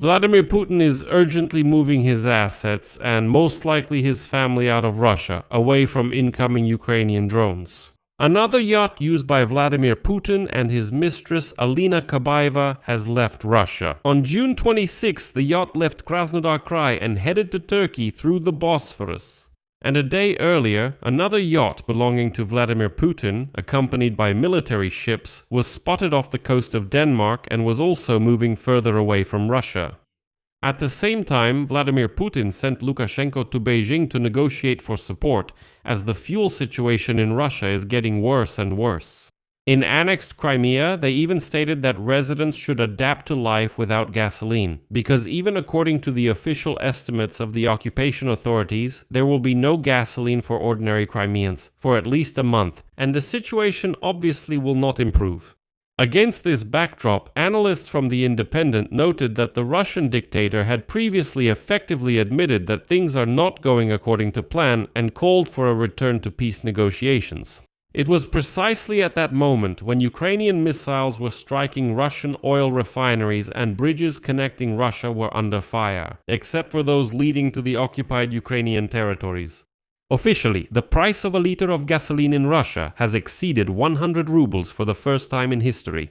Vladimir Putin is urgently moving his assets and most likely his family out of Russia, away from incoming Ukrainian drones. Another yacht used by Vladimir Putin and his mistress Alina Kabaeva has left Russia. On June 26, the yacht left Krasnodar Krai and headed to Turkey through the Bosphorus. And a day earlier, another yacht belonging to Vladimir Putin, accompanied by military ships, was spotted off the coast of Denmark and was also moving further away from Russia. At the same time, Vladimir Putin sent Lukashenko to Beijing to negotiate for support, as the fuel situation in Russia is getting worse and worse. In annexed Crimea, they even stated that residents should adapt to life without gasoline, because even according to the official estimates of the occupation authorities, there will be no gasoline for ordinary Crimeans for at least a month, and the situation obviously will not improve. Against this backdrop, analysts from The Independent noted that the Russian dictator had previously effectively admitted that things are not going according to plan and called for a return to peace negotiations. It was precisely at that moment when Ukrainian missiles were striking Russian oil refineries and bridges connecting Russia were under fire, except for those leading to the occupied Ukrainian territories. Officially, the price of a liter of gasoline in Russia has exceeded 100 rubles for the first time in history.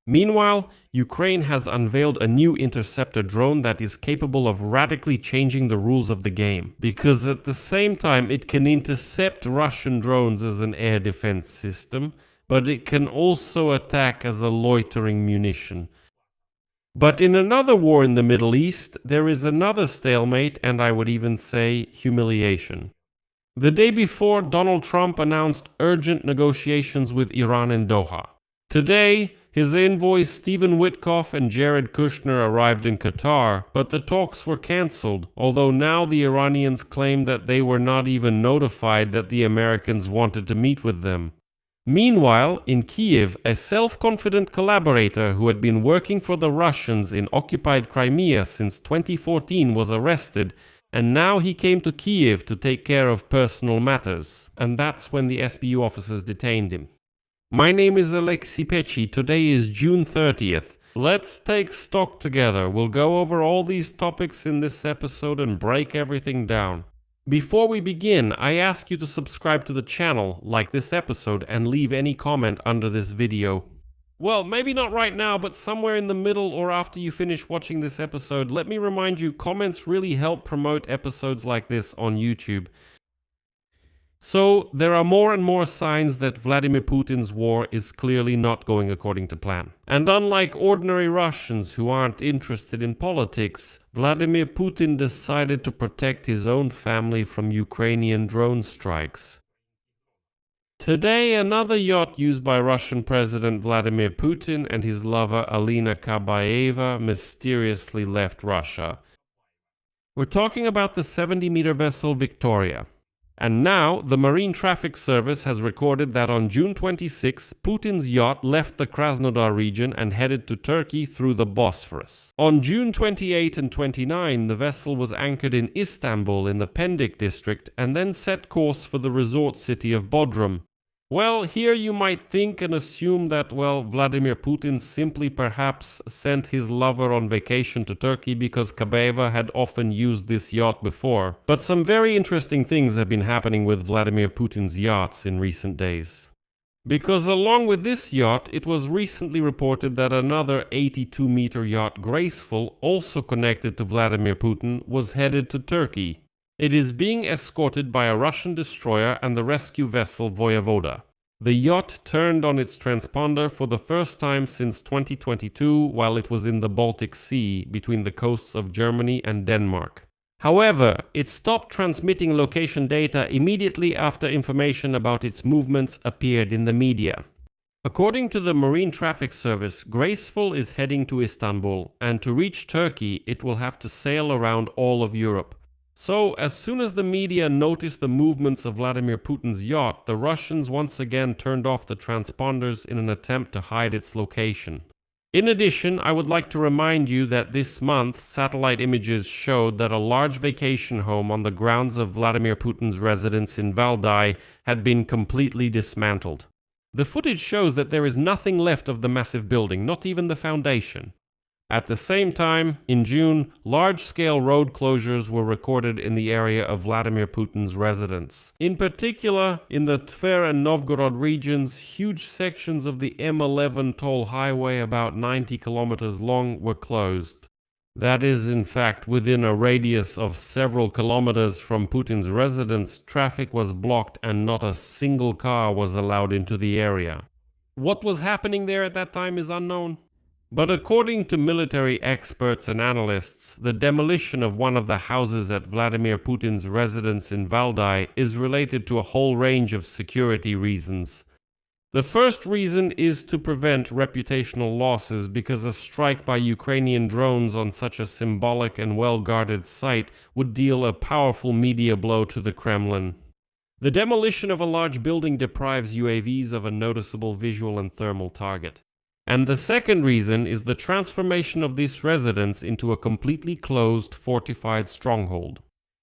Meanwhile, Ukraine has unveiled a new interceptor drone that is capable of radically changing the rules of the game, because at the same time it can intercept Russian drones as an air defense system, but it can also attack as a loitering munition. But in another war in the Middle East, there is another stalemate and I would even say humiliation. The day before, Donald Trump announced urgent negotiations with Iran in Doha. Today, his envoys Stephen Witkoff and Jared Kushner arrived in Qatar, but the talks were cancelled, although now the Iranians claim that they were not even notified that the Americans wanted to meet with them. Meanwhile, in Kiev, a self-confident collaborator who had been working for the Russians in occupied Crimea since 2014 was arrested, and now he came to Kiev to take care of personal matters, and that's when the SBU officers detained him. My name is Pechiy. Today is June 30th. Let's take stock together. We'll go over all these topics in this episode and break everything down. Before we begin, I ask you to subscribe to the channel, like this episode, and leave any comment under this video. Well, maybe not right now, but somewhere in the middle or after you finish watching this episode, let me remind you, comments really help promote episodes like this on YouTube. So, there are more and more signs that Vladimir Putin's war is clearly not going according to plan. And unlike ordinary Russians who aren't interested in politics, Vladimir Putin decided to protect his own family from Ukrainian drone strikes. Today, another yacht used by Russian President Vladimir Putin and his lover Alina Kabaeva mysteriously left Russia. We're talking about the 70-meter vessel Victoria. And now, the Marine Traffic Service has recorded that on June 26, Putin's yacht left the Krasnodar region and headed to Turkey through the Bosphorus. On June 28 and 29, the vessel was anchored in Istanbul in the Pendik district and then set course for the resort city of Bodrum. Well, here you might think and assume that, Vladimir Putin simply perhaps sent his lover on vacation to Turkey because Kabaeva had often used this yacht before. But some very interesting things have been happening with Vladimir Putin's yachts in recent days. Because along with this yacht, it was recently reported that another 82-meter yacht Graceful, also connected to Vladimir Putin, was headed to Turkey. It is being escorted by a Russian destroyer and the rescue vessel Voyevoda. The yacht turned on its transponder for the first time since 2022 while it was in the Baltic Sea between the coasts of Germany and Denmark. However, it stopped transmitting location data immediately after information about its movements appeared in the media. According to the Marine Traffic Service, Graceful is heading to Istanbul, and to reach Turkey it will have to sail around all of Europe. So, as soon as the media noticed the movements of Vladimir Putin's yacht, the Russians once again turned off the transponders in an attempt to hide its location. In addition, I would like to remind you that this month, satellite images showed that a large vacation home on the grounds of Vladimir Putin's residence in Valdai had been completely dismantled. The footage shows that there is nothing left of the massive building, not even the foundation. At the same time, in June, large-scale road closures were recorded in the area of Vladimir Putin's residence. In particular, in the Tver and Novgorod regions, huge sections of the M11 toll highway, about 90 kilometers long, were closed. That is, in fact, within a radius of several kilometers from Putin's residence, traffic was blocked and not a single car was allowed into the area. What was happening there at that time is unknown. But according to military experts and analysts, the demolition of one of the houses at Vladimir Putin's residence in Valdai is related to a whole range of security reasons. The first reason is to prevent reputational losses because a strike by Ukrainian drones on such a symbolic and well-guarded site would deal a powerful media blow to the Kremlin. The demolition of a large building deprives UAVs of a noticeable visual and thermal target. And the second reason is the transformation of this residence into a completely closed, fortified stronghold.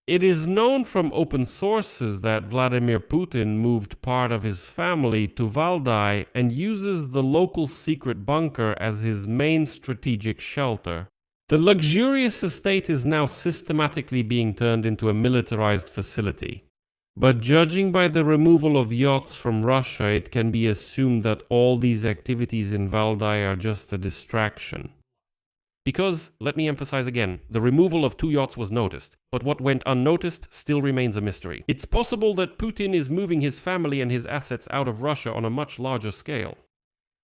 It is known from open sources that Vladimir Putin moved part of his family to Valdai and uses the local secret bunker as his main strategic shelter. The luxurious estate is now systematically being turned into a militarized facility. But judging by the removal of yachts from Russia, it can be assumed that all these activities in Valdai are just a distraction. Because, let me emphasize again, the removal of 2 yachts was noticed, but what went unnoticed still remains a mystery. It's possible that Putin is moving his family and his assets out of Russia on a much larger scale.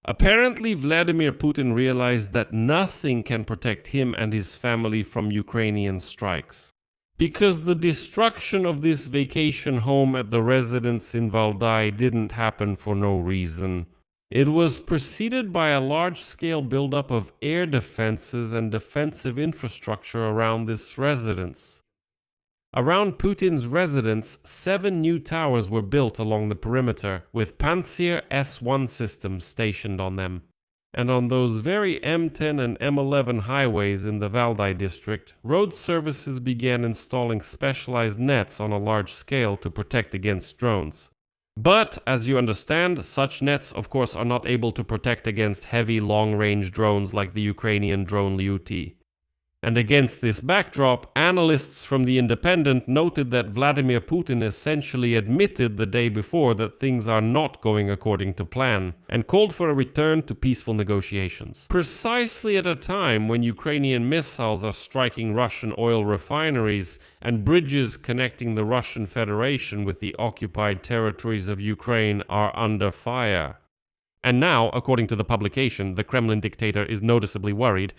Apparently, Vladimir Putin realized that nothing can protect him and his family from Ukrainian strikes. Because the destruction of this vacation home at the residence in Valdai didn't happen for no reason. It was preceded by a large-scale buildup of air defenses and defensive infrastructure around this residence. Around Putin's residence, 7 new towers were built along the perimeter, with Pantsir S-1 systems stationed on them. And on those very M10 and M11 highways in the Valdai district, road services began installing specialized nets on a large scale to protect against drones. But, as you understand, such nets of course are not able to protect against heavy long-range drones like the Ukrainian drone Lyuty. And against this backdrop, analysts from The Independent noted that Vladimir Putin essentially admitted the day before that things are not going according to plan, and called for a return to peaceful negotiations. Precisely at a time when Ukrainian missiles are striking Russian oil refineries and bridges connecting the Russian Federation with the occupied territories of Ukraine are under fire. And now, according to the publication, the Kremlin dictator is noticeably worried.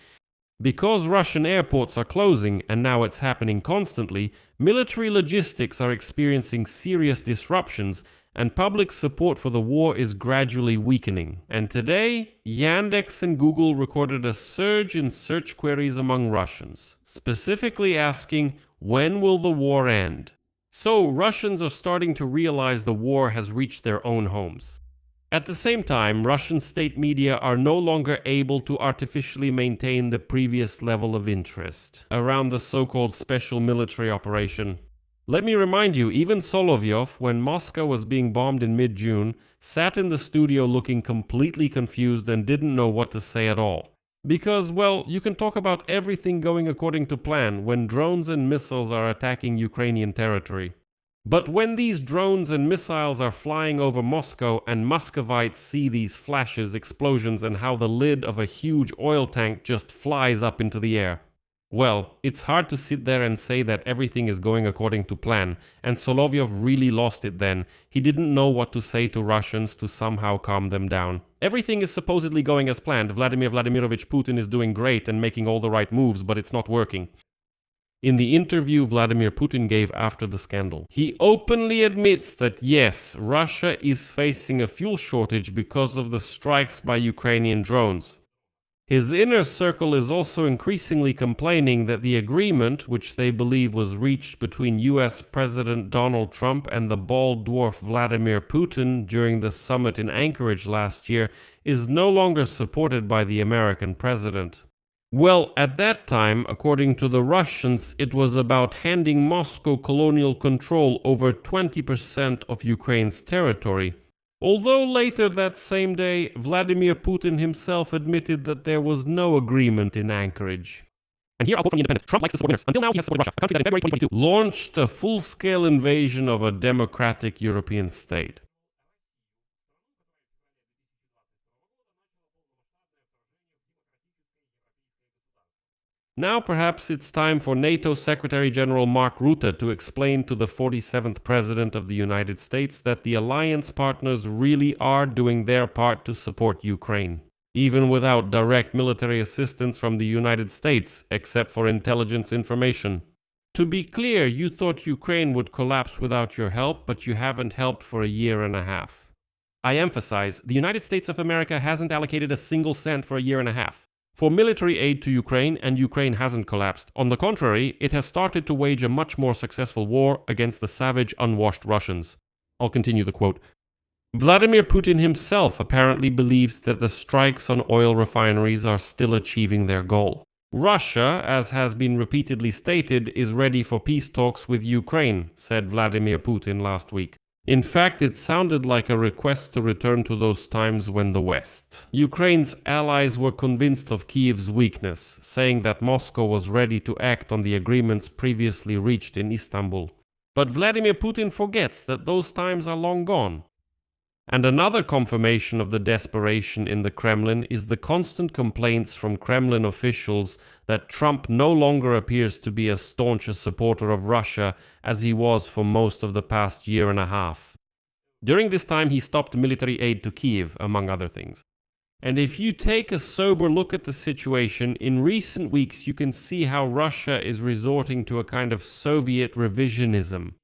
Because Russian airports are closing, and now it's happening constantly, military logistics are experiencing serious disruptions, and public support for the war is gradually weakening. And today, Yandex and Google recorded a surge in search queries among Russians, specifically asking, when will the war end? So Russians are starting to realize the war has reached their own homes. At the same time, Russian state media are no longer able to artificially maintain the previous level of interest around the so-called special military operation. Let me remind you, even Solovyov, when Moscow was being bombed in mid-June, sat in the studio looking completely confused and didn't know what to say at all. Because, well, you can talk about everything going according to plan when drones and missiles are attacking Ukrainian territory. But when these drones and missiles are flying over Moscow and Muscovites see these flashes, explosions, and how the lid of a huge oil tank just flies up into the air, well, it's hard to sit there and say that everything is going according to plan, and Solovyov really lost it then. He didn't know what to say to Russians to somehow calm them down. Everything is supposedly going as planned. Vladimir Vladimirovich Putin is doing great and making all the right moves, but it's not working. In the interview Vladimir Putin gave after the scandal, he openly admits that yes, Russia is facing a fuel shortage because of the strikes by Ukrainian drones. His inner circle is also increasingly complaining that the agreement, which they believe was reached between US President Donald Trump and the bald dwarf Vladimir Putin during the summit in Anchorage last year, is no longer supported by the American president. Well, at that time, according to the Russians, it was about handing Moscow colonial control over 20% of Ukraine's territory. Although later that same day, Vladimir Putin himself admitted that there was no agreement in Anchorage. And here I'll quote from The Independent. Trump likes to support winners. Until now, he has supported Russia, a country that in February 2022 launched a full-scale invasion of a democratic European state. Now perhaps it's time for NATO Secretary General Mark Rutte to explain to the 47th President of the United States that the alliance partners really are doing their part to support Ukraine, even without direct military assistance from the United States, except for intelligence information. To be clear, you thought Ukraine would collapse without your help, but you haven't helped for a year and a half. I emphasize, the United States of America hasn't allocated a single cent for a year and a half for military aid to Ukraine, and Ukraine hasn't collapsed. On the contrary, it has started to wage a much more successful war against the savage, unwashed Russians. I'll continue the quote. Vladimir Putin himself apparently believes that the strikes on oil refineries are still achieving their goal. Russia, as has been repeatedly stated, is ready for peace talks with Ukraine, said Vladimir Putin last week. In fact, it sounded like a request to return to those times when the West. Ukraine's allies were convinced of Kyiv's weakness, saying that Moscow was ready to act on the agreements previously reached in Istanbul. But Vladimir Putin forgets that those times are long gone. And another confirmation of the desperation in the Kremlin is the constant complaints from Kremlin officials that Trump no longer appears to be as staunch a supporter of Russia as he was for most of the past year and a half. During this time, he stopped military aid to Kyiv, among other things. And if you take a sober look at the situation, in recent weeks you can see how Russia is resorting to a kind of Soviet revisionism,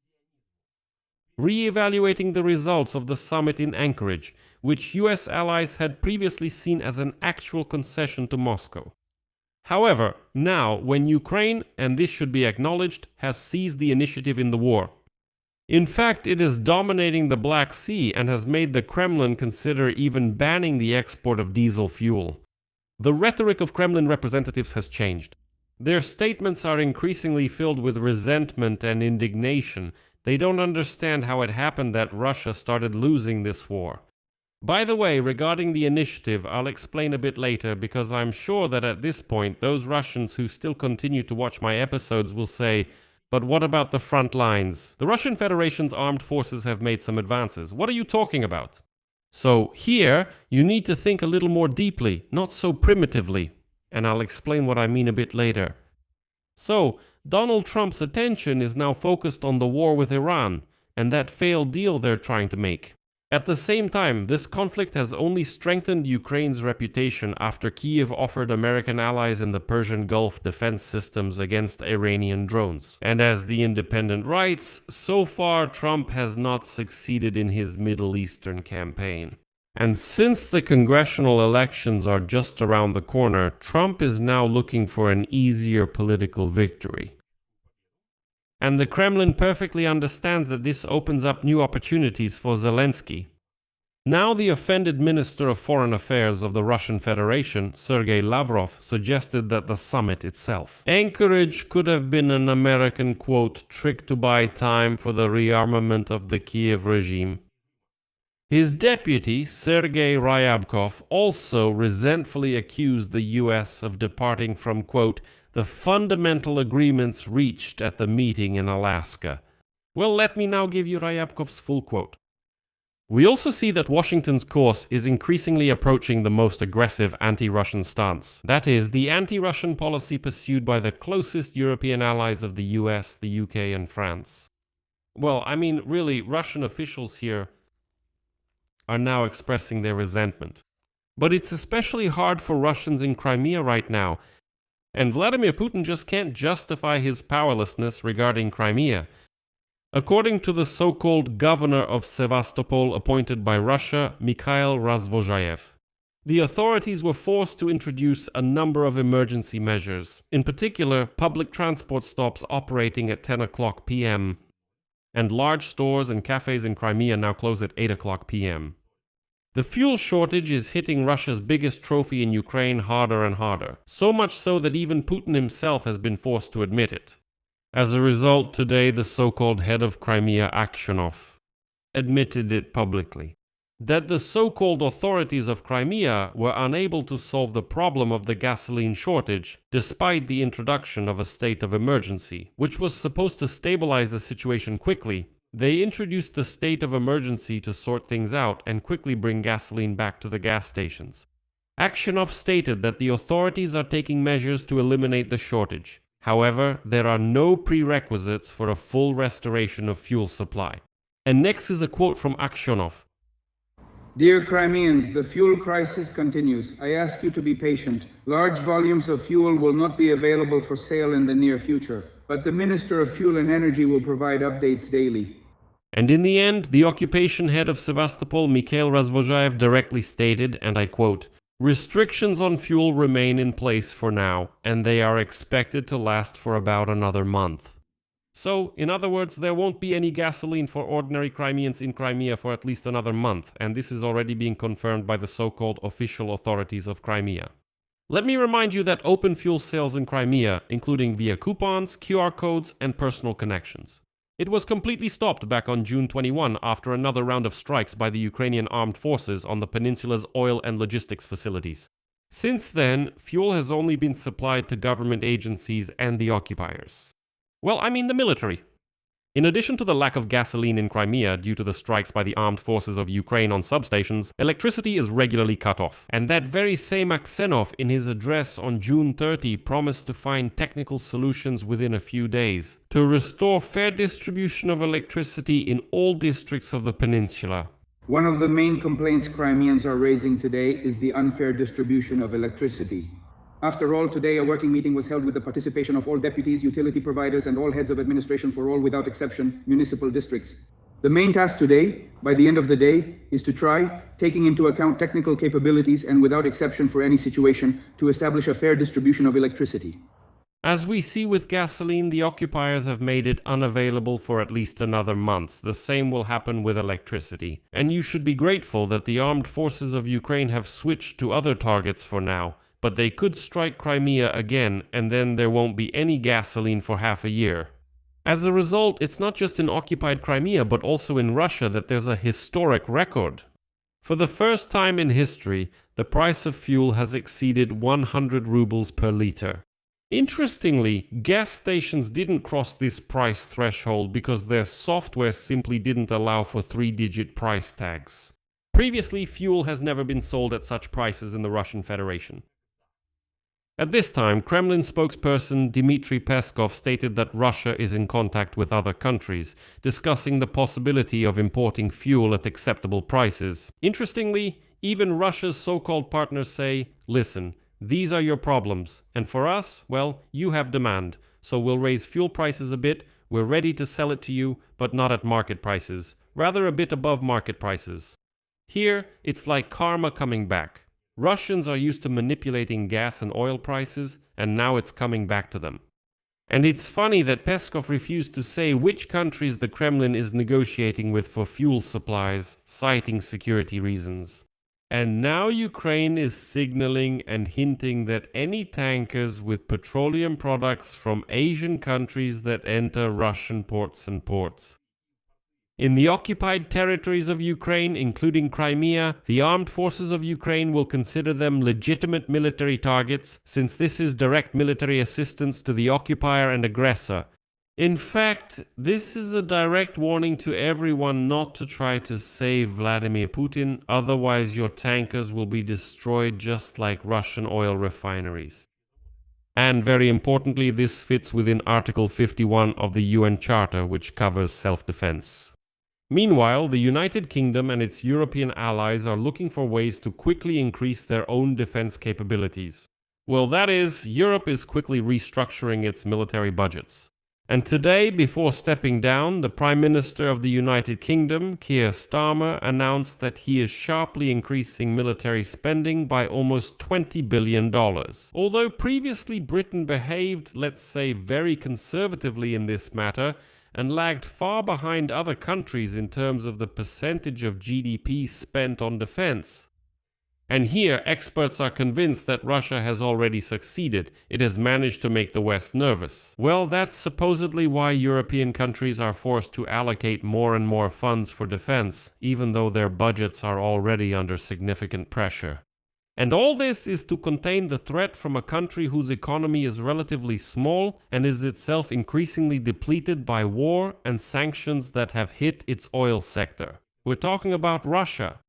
re-evaluating the results of the summit in Anchorage, which US allies had previously seen as an actual concession to Moscow. However, now, when Ukraine, and this should be acknowledged, has seized the initiative in the war. In fact, it is dominating the Black Sea and has made the Kremlin consider even banning the export of diesel fuel. The rhetoric of Kremlin representatives has changed. Their statements are increasingly filled with resentment and indignation. They don't understand how it happened that Russia started losing this war. By the way, regarding the initiative, I'll explain a bit later, because I'm sure that at this point those Russians who still continue to watch my episodes will say, but what about the front lines? The Russian Federation's armed forces have made some advances. What are you talking about? So here, you need to think a little more deeply, not so primitively. And I'll explain what I mean a bit later. So, Donald Trump's attention is now focused on the war with Iran and that failed deal they're trying to make. At the same time, this conflict has only strengthened Ukraine's reputation after Kyiv offered American allies in the Persian Gulf defense systems against Iranian drones. And as The Independent writes, so far Trump has not succeeded in his Middle Eastern campaign. And since the congressional elections are just around the corner, Trump is now looking for an easier political victory. And the Kremlin perfectly understands that this opens up new opportunities for Zelensky. Now the offended Minister of Foreign Affairs of the Russian Federation, Sergei Lavrov, suggested that the summit itself, Anchorage, could have been an American, quote, trick to buy time for the rearmament of the Kiev regime. His deputy, Sergei Ryabkov, also resentfully accused the US of departing from, quote, the fundamental agreements reached at the meeting in Alaska. Well, let me now give you Ryabkov's full quote. We also see that Washington's course is increasingly approaching the most aggressive anti-Russian stance. That is, the anti-Russian policy pursued by the closest European allies of the US, the UK, and France. Well, I mean, really, Russian officials here are now expressing their resentment. But it's especially hard for Russians in Crimea right now, and Vladimir Putin just can't justify his powerlessness regarding Crimea. According to the so-called governor of Sevastopol appointed by Russia, Mikhail Razvozhayev, the authorities were forced to introduce a number of emergency measures, in particular public transport stops operating at 10 o'clock p.m., and large stores and cafes in Crimea now close at 8 o'clock p.m. The fuel shortage is hitting Russia's biggest trophy in Ukraine harder and harder, so much so that even Putin himself has been forced to admit it. As a result, today the so-called head of Crimea, Aksionov, admitted it publicly. that the so-called authorities of Crimea were unable to solve the problem of the gasoline shortage, despite the introduction of a state of emergency, which was supposed to stabilize the situation quickly. They introduced the state of emergency to sort things out and quickly bring gasoline back to the gas stations. Aksionov stated that the authorities are taking measures to eliminate the shortage. However, there are no prerequisites for a full restoration of fuel supply. And next is a quote from Aksionov. Dear Crimeans, the fuel crisis continues. I ask you to be patient. Large volumes of fuel will not be available for sale in the near future, but the Minister of Fuel and Energy will provide updates daily. And in the end, the occupation head of Sevastopol, Mikhail Razvozhaev, directly stated, and I quote, "Restrictions on fuel remain in place for now, and they are expected to last for about another month." So, in other words, there won't be any gasoline for ordinary Crimeans in Crimea for at least another month, and this is already being confirmed by the so-called official authorities of Crimea. Let me remind you that open fuel sales in Crimea, including via coupons, QR codes, and personal connections. It was completely stopped back on June 21 after another round of strikes by the Ukrainian armed forces on the peninsula's oil and logistics facilities. Since then, fuel has only been supplied to government agencies and the occupiers. Well, I mean the military. In addition to the lack of gasoline in Crimea due to the strikes by the armed forces of Ukraine on substations, electricity is regularly cut off. And that very same Aksenov, in his address on June 30, promised to find technical solutions within a few days to restore fair distribution of electricity in all districts of the peninsula. One of the main complaints Crimeans are raising today is the unfair distribution of electricity. After all, today a working meeting was held with the participation of all deputies, utility providers, and all heads of administration for all, without exception, municipal districts. The main task today, by the end of the day, is to try, taking into account technical capabilities and without exception for any situation, to establish a fair distribution of electricity. As we see with gasoline, the occupiers have made it unavailable for at least another month. The same will happen with electricity. And you should be grateful that the armed forces of Ukraine have switched to other targets for now. But they could strike Crimea again, and then there won't be any gasoline for half a year. As a result, it's not just in occupied Crimea, but also in Russia that there's a historic record. For the first time in history, the price of fuel has exceeded 100 rubles per liter. Interestingly, gas stations didn't cross this price threshold because their software simply didn't allow for 3-digit price tags. Previously, fuel has never been sold at such prices in the Russian Federation. At this time, Kremlin spokesperson Dmitry Peskov stated that Russia is in contact with other countries, discussing the possibility of importing fuel at acceptable prices. Interestingly, even Russia's so-called partners say, listen, these are your problems, and for us, well, you have demand, so we'll raise fuel prices a bit, we're ready to sell it to you, but not at market prices, rather a bit above market prices. Here, it's like karma coming back. Russians are used to manipulating gas and oil prices, and now it's coming back to them. And it's funny that Peskov refused to say which countries the Kremlin is negotiating with for fuel supplies, citing security reasons. And now Ukraine is signaling and hinting that any tankers with petroleum products from Asian countries that enter Russian ports and ports. In the occupied territories of Ukraine, including Crimea, the armed forces of Ukraine will consider them legitimate military targets, since this is direct military assistance to the occupier and aggressor. In fact, this is a direct warning to everyone not to try to save Vladimir Putin, otherwise your tankers will be destroyed just like Russian oil refineries. And very importantly, this fits within Article 51 of the UN Charter, which covers self-defense. Meanwhile, the United Kingdom and its European allies are looking for ways to quickly increase their own defense capabilities. Well, that is, Europe is quickly restructuring its military budgets. And today, before stepping down, the Prime Minister of the United Kingdom, Keir Starmer, announced that he is sharply increasing military spending by almost $20 billion. Although previously Britain behaved, let's say, very conservatively in this matter, and lagged far behind other countries in terms of the percentage of GDP spent on defense. And here, experts are convinced that Russia has already succeeded. It has managed to make the West nervous. Well, that's supposedly why European countries are forced to allocate more and more funds for defense, even though their budgets are already under significant pressure. And all this is to contain the threat from a country whose economy is relatively small and is itself increasingly depleted by war and sanctions that have hit its oil sector. We're talking about Russia.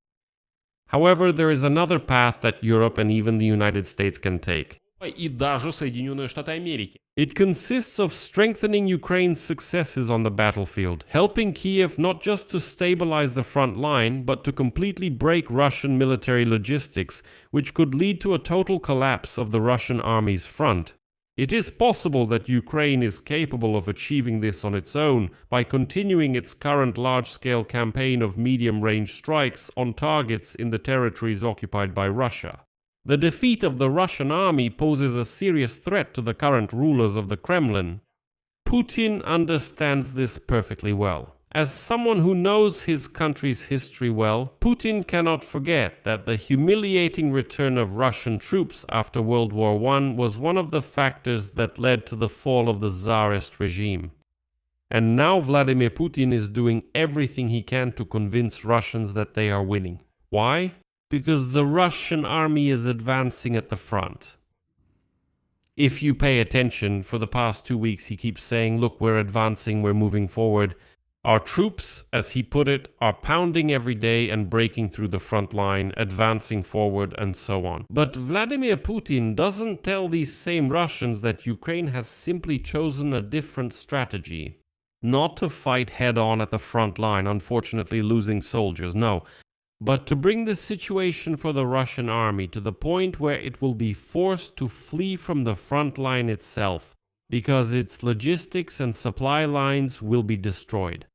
However, there is another path that Europe and even the United States can take. И даже Соединенные Штаты Америки. It consists of strengthening Ukraine's successes on the battlefield, helping Kiev not just to stabilize the front line, but to completely break Russian military logistics, which could lead to a total collapse of the Russian army's front. It is possible that Ukraine is capable of achieving this on its own by continuing its current large-scale campaign of medium-range strikes on targets in the territories occupied by Russia. The defeat of the Russian army poses a serious threat to the current rulers of the Kremlin. Putin understands this perfectly well. As someone who knows his country's history well, Putin cannot forget that the humiliating return of Russian troops after World War I was one of the factors that led to the fall of the Tsarist regime. And now Vladimir Putin is doing everything he can to convince Russians that they are winning. Why? Because the Russian army is advancing at the front. If you pay attention, for the past 2 weeks he keeps saying, look, we're advancing, we're moving forward. Our troops, as he put it, are pounding every day and breaking through the front line, advancing forward and so on. But Vladimir Putin doesn't tell these same Russians that Ukraine has simply chosen a different strategy. Not to fight head-on at the front line, unfortunately losing soldiers, no. But to bring the situation for the Russian army to the point where it will be forced to flee from the front line itself, because its logistics and supply lines will be destroyed.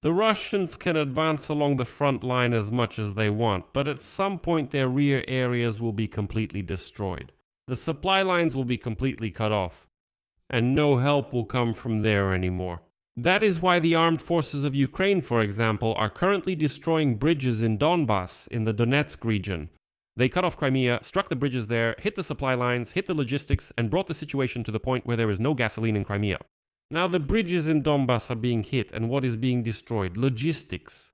The Russians can advance along the front line as much as they want, but at some point their rear areas will be completely destroyed. The supply lines will be completely cut off, and no help will come from there anymore. That is why the armed forces of Ukraine, for example, are currently destroying bridges in Donbass, in the Donetsk region. They cut off Crimea, struck the bridges there, hit the supply lines, hit the logistics, and brought the situation to the point where there is no gasoline in Crimea. Now the bridges in Donbass are being hit, and what is being destroyed? Logistics.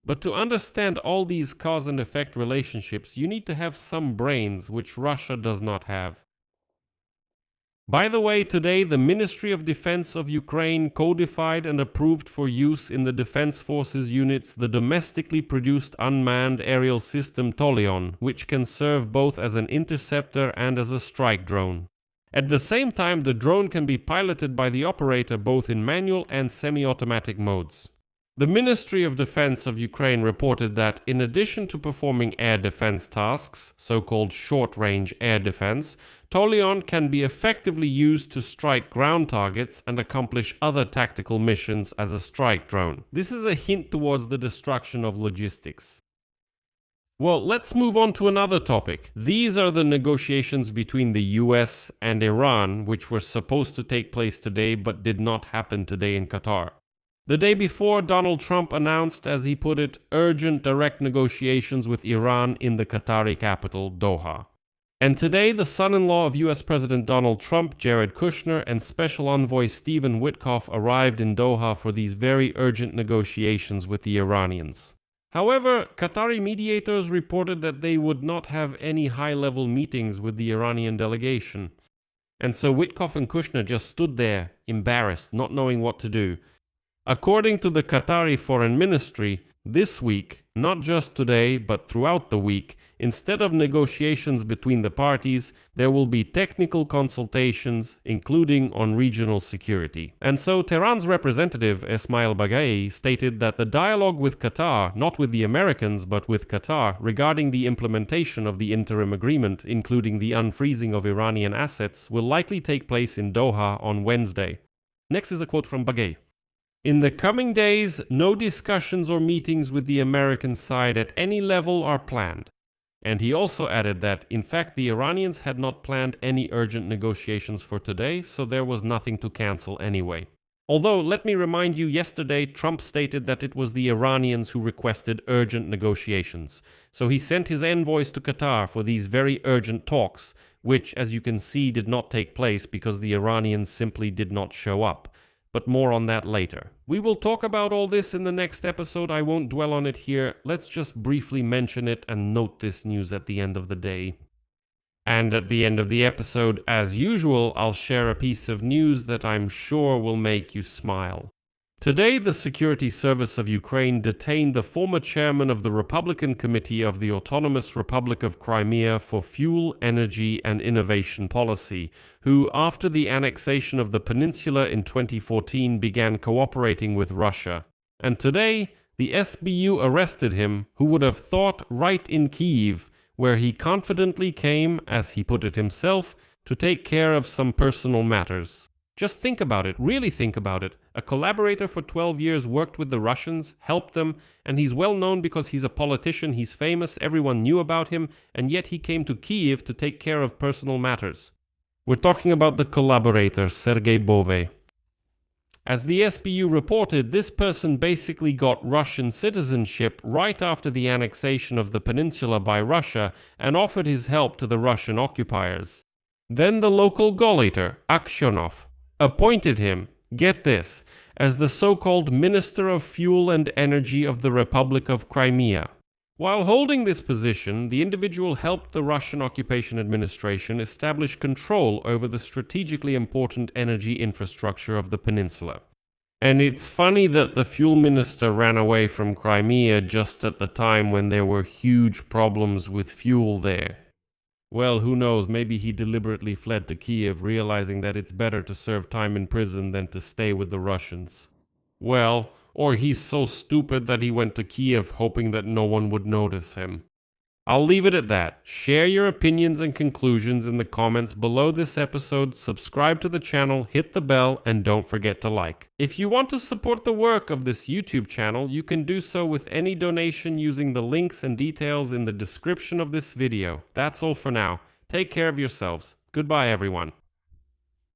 But to understand all these cause and effect relationships, you need to have some brains, which Russia does not have. By the way, today the Ministry of Defense of Ukraine codified and approved for use in the Defense Forces units the domestically produced unmanned aerial system Talion, which can serve both as an interceptor and as a strike drone. At the same time, the drone can be piloted by the operator both in manual and semi-automatic modes. The Ministry of Defense of Ukraine reported that, in addition to performing air defense tasks, so-called short-range air defense, Talion can be effectively used to strike ground targets and accomplish other tactical missions as a strike drone. This is a hint towards the destruction of logistics. Well, let's move on to another topic. These are the negotiations between the US and Iran, which were supposed to take place today but did not happen today in Qatar. The day before, Donald Trump announced, as he put it, urgent direct negotiations with Iran in the Qatari capital, Doha. And today, the son-in-law of US President Donald Trump, Jared Kushner, and Special Envoy Stephen Witkoff arrived in Doha for these very urgent negotiations with the Iranians. However, Qatari mediators reported that they would not have any high-level meetings with the Iranian delegation. And so Witkoff and Kushner just stood there, embarrassed, not knowing what to do. According to the Qatari Foreign Ministry, this week, not just today but throughout the week, instead of negotiations between the parties, there will be technical consultations, including on regional security. And so Tehran's representative, Esmail Baghai, stated that the dialogue with Qatar, not with the Americans but with Qatar, regarding the implementation of the interim agreement, including the unfreezing of Iranian assets, will likely take place in Doha on Wednesday. Next is a quote from Baghai. In the coming days, no discussions or meetings with the American side at any level are planned. And he also added that, in fact, the Iranians had not planned any urgent negotiations for today, so there was nothing to cancel anyway. Although, let me remind you, yesterday Trump stated that it was the Iranians who requested urgent negotiations. So he sent his envoys to Qatar for these very urgent talks, which, as you can see, did not take place because the Iranians simply did not show up. But more on that later. We will talk about all this in the next episode. I won't dwell on it here. Let's just briefly mention it and note this news at the end of the day. And at the end of the episode, as usual, I'll share a piece of news that I'm sure will make you smile. Today, the Security Service of Ukraine detained the former chairman of the Republican Committee of the Autonomous Republic of Crimea for Fuel, Energy and Innovation Policy, who, after the annexation of the peninsula in 2014, began cooperating with Russia. And today, the SBU arrested him, who would have thought, right in Kyiv, where he confidently came, as he put it himself, to take care of some personal matters. Just think about it, really think about it. A collaborator for 12 years worked with the Russians, helped them, and he's well known because he's a politician, he's famous, everyone knew about him, and yet he came to Kyiv to take care of personal matters. We're talking about the collaborator, Sergei Bove. As the SBU reported, this person basically got Russian citizenship right after the annexation of the peninsula by Russia and offered his help to the Russian occupiers. Then the local Collaborator, Aksyonov, appointed him, get this, as the so-called Minister of Fuel and Energy of the Republic of Crimea. While holding this position, the individual helped the Russian occupation administration establish control over the strategically important energy infrastructure of the peninsula. And it's funny that the fuel minister ran away from Crimea just at the time when there were huge problems with fuel there. Well, who knows, maybe he deliberately fled to Kiev, realizing that it's better to serve time in prison than to stay with the Russians. Well, or he's so stupid that he went to Kiev hoping that no one would notice him. I'll leave it at that. Share your opinions and conclusions in the comments below this episode, subscribe to the channel, hit the bell, and don't forget to like. If you want to support the work of this YouTube channel, you can do so with any donation using the links and details in the description of this video. That's all for now. Take care of yourselves. Goodbye, everyone.